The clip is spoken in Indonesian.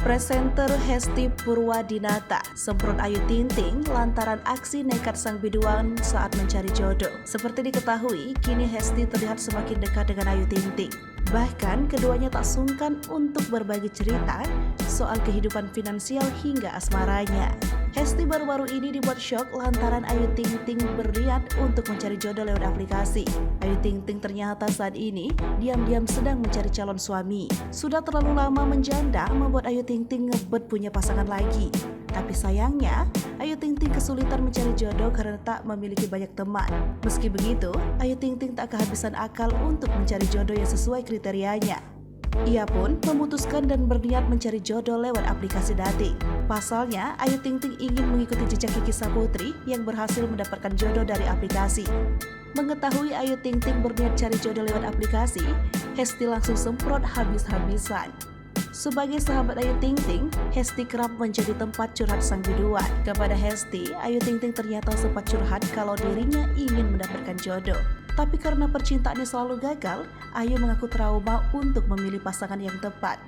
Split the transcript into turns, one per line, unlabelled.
Presenter Hesti Purwadinata semprot Ayu Ting Ting lantaran aksi nekat sang biduan saat mencari jodoh. Seperti diketahui, kini Hesti terlihat semakin dekat dengan Ayu Ting Ting. Bahkan keduanya tak sungkan untuk berbagi cerita soal kehidupan finansial hingga asmaranya. Hesti baru-baru ini dibuat syok lantaran Ayu Ting Ting berniat untuk mencari jodoh lewat aplikasi. Ayu Ting Ting ternyata saat ini diam-diam sedang mencari calon suami. Sudah terlalu lama menjanda membuat Ayu Ting Ting ngebet punya pasangan lagi. Tapi sayangnya, Ayu Ting Ting kesulitan mencari jodoh karena tak memiliki banyak teman. Meski begitu, Ayu Ting Ting tak kehabisan akal untuk mencari jodoh yang sesuai kriterianya. Ia pun memutuskan dan berniat mencari jodoh lewat aplikasi dating. Pasalnya, Ayu Ting Ting ingin mengikuti jejak Kiki Saputri yang berhasil mendapatkan jodoh dari aplikasi. Mengetahui Ayu Ting Ting berniat cari jodoh lewat aplikasi, Hesti langsung semprot habis-habisan. Sebagai sahabat Ayu Ting Ting, Hesti kerap menjadi tempat curhat sang biduan. Kepada Hesti, Ayu Ting Ting ternyata sempat curhat kalau dirinya ingin mendapatkan jodoh. Tapi karena percintaannya selalu gagal, Ayu mengaku trauma untuk memilih pasangan yang tepat.